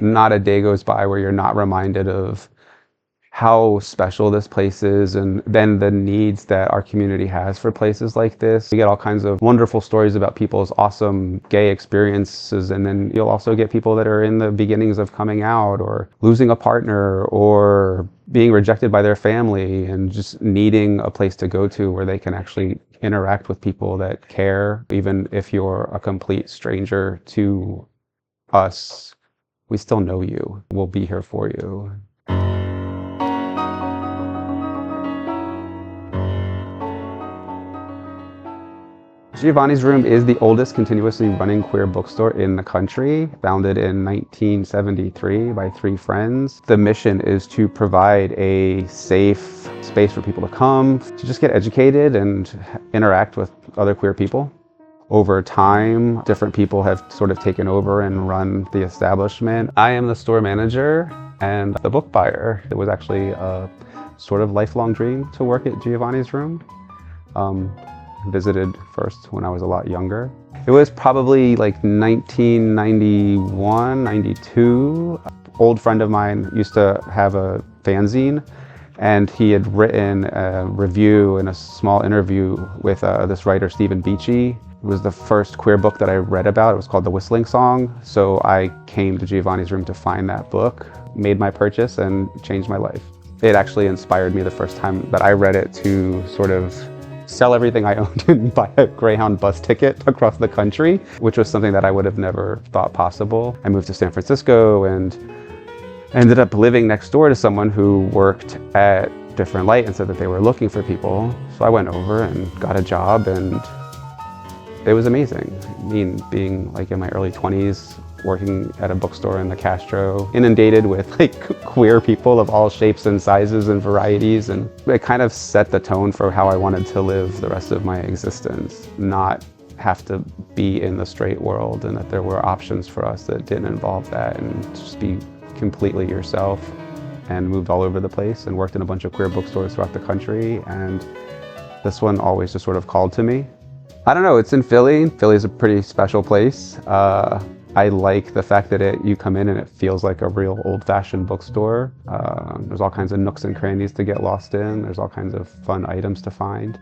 not a day goes by where you're not reminded of how special this place is, and then the needs that our community has for places like this. You get all kinds of wonderful stories about people's awesome gay experiences, and then you'll also get people that are in the beginnings of coming out or losing a partner or being rejected by their family and just needing a place to go to where they can actually interact with people that care. Even if you're a complete stranger to us, we still know you. We'll be here for you. Giovanni's Room is the oldest continuously running queer bookstore in the country, founded in 1973 by 3 friends. The mission is to provide a safe space for people to come, to just get educated and interact with other queer people. Over time, different people have sort of taken over and run the establishment. I am the store manager and the book buyer. It was actually a sort of lifelong dream to work at Giovanni's Room. Visited first when I was a lot younger. It was probably like 1991, 92. An old friend of mine used to have a fanzine, and he had written a review and a small interview with this writer, Stephen Beachy. It was the first queer book that I read about. It was called The Whistling Song. So I came to Giovanni's Room to find that book, made my purchase, and changed my life. It actually inspired me the first time that I read it to sort of sell everything I owned and buy a Greyhound bus ticket across the country, which was something that I would have never thought possible. I moved to San Francisco and ended up living next door to someone who worked at Different Light and said that they were looking for people. So I went over and got a job, and it was amazing. I mean, being like in my early 20s, working at a bookstore in the Castro, inundated with like queer people of all shapes and sizes and varieties, and it kind of set the tone for how I wanted to live the rest of my existence. Not have to be in the straight world, and that there were options for us that didn't involve that, and just be completely yourself. And moved all over the place and worked in a bunch of queer bookstores throughout the country, and this one always just sort of called to me. I don't know, it's in Philly. Philly's a pretty special place. I like the fact that you come in and it feels like a real old-fashioned bookstore. There's all kinds of nooks and crannies to get lost in. There's all kinds of fun items to find.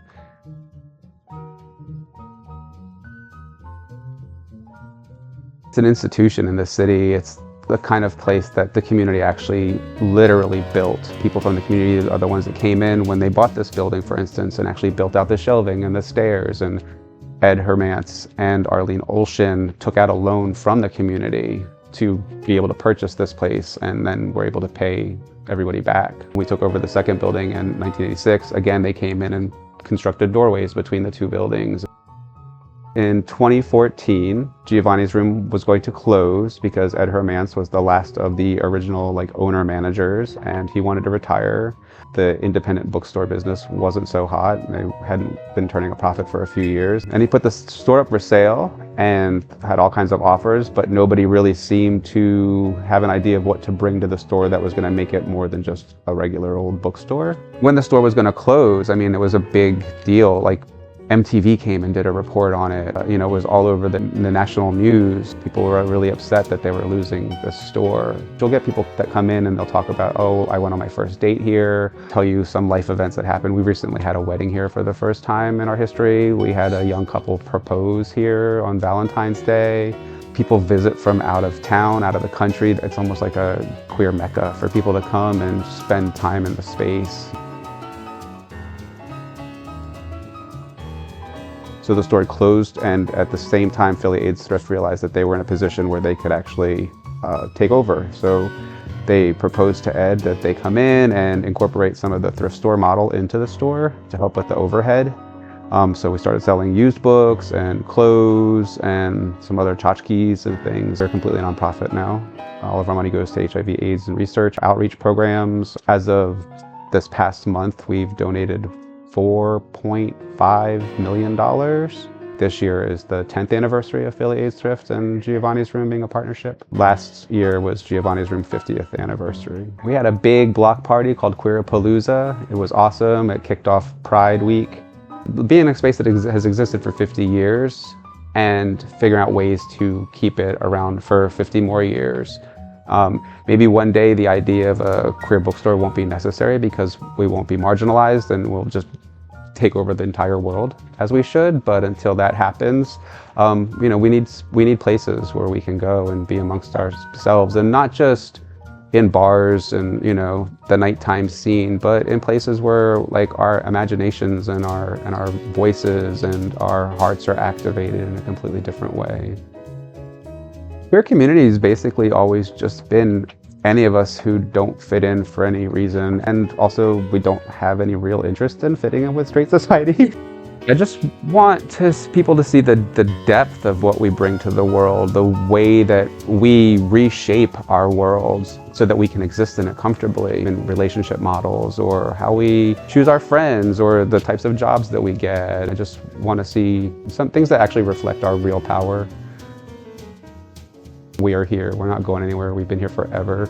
It's an institution in the city. It's the kind of place that the community actually literally built. People from the community are the ones that came in when they bought this building, for instance, and actually built out the shelving and the stairs. And Ed Hermance and Arlene Olshin took out a loan from the community to be able to purchase this place, and then were able to pay everybody back. We took over the second building in 1986. Again, they came in and constructed doorways between the 2 buildings. In 2014, Giovanni's Room was going to close because Ed Hermance was the last of the original owner managers, and he wanted to retire. The independent bookstore business wasn't so hot. They hadn't been turning a profit for a few years. And he put the store up for sale and had all kinds of offers, but nobody really seemed to have an idea of what to bring to the store that was going to make it more than just a regular old bookstore. When the store was going to close, I mean, it was a big deal. MTV came and did a report on it. It was all over the national news. People were really upset that they were losing this store. You'll get people that come in and they'll talk about, oh, I went on my first date here, tell you some life events that happened. We recently had a wedding here for the first time in our history. We had a young couple propose here on Valentine's Day. People visit from out of town, out of the country. It's almost like a queer mecca for people to come and spend time in the space. So the store closed, and at the same time, Philly AIDS Thrift realized that they were in a position where they could actually take over. So they proposed to Ed that they come in and incorporate some of the thrift store model into the store to help with the overhead. So we started selling used books and clothes and some other tchotchkes and things. They're completely nonprofit now. All of our money goes to HIV, AIDS, and research outreach programs. As of this past month, we've donated $4.5 million. This year is the 10th anniversary of Philly AIDS Thrift and Giovanni's Room being a partnership. Last year was Giovanni's Room 50th anniversary. We had a big block party called Queerapalooza. It was awesome. It kicked off Pride Week. Being a space that has existed for 50 years and figuring out ways to keep it around for 50 more years, Maybe one day the idea of a queer bookstore won't be necessary because we won't be marginalized and we'll just take over the entire world as we should. But until that happens, we need places where we can go and be amongst ourselves, and not just in bars and the nighttime scene, but in places where like our imaginations and our voices and our hearts are activated in a completely different way. Queer community has basically always just been any of us who don't fit in for any reason, and also we don't have any real interest in fitting in with straight society. I just want people to see the depth of what we bring to the world, the way that we reshape our worlds so that we can exist in it comfortably, in relationship models, or how we choose our friends, or the types of jobs that we get. I just want to see some things that actually reflect our real power. We are here. We're not going anywhere. We've been here forever.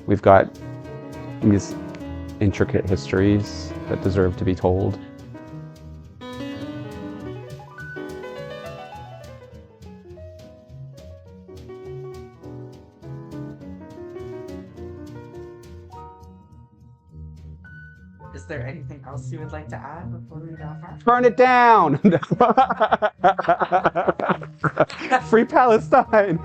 We've got these intricate histories that deserve to be told. Is there anything else you would like to add before we wrap up? Turn it down! Free Palestine!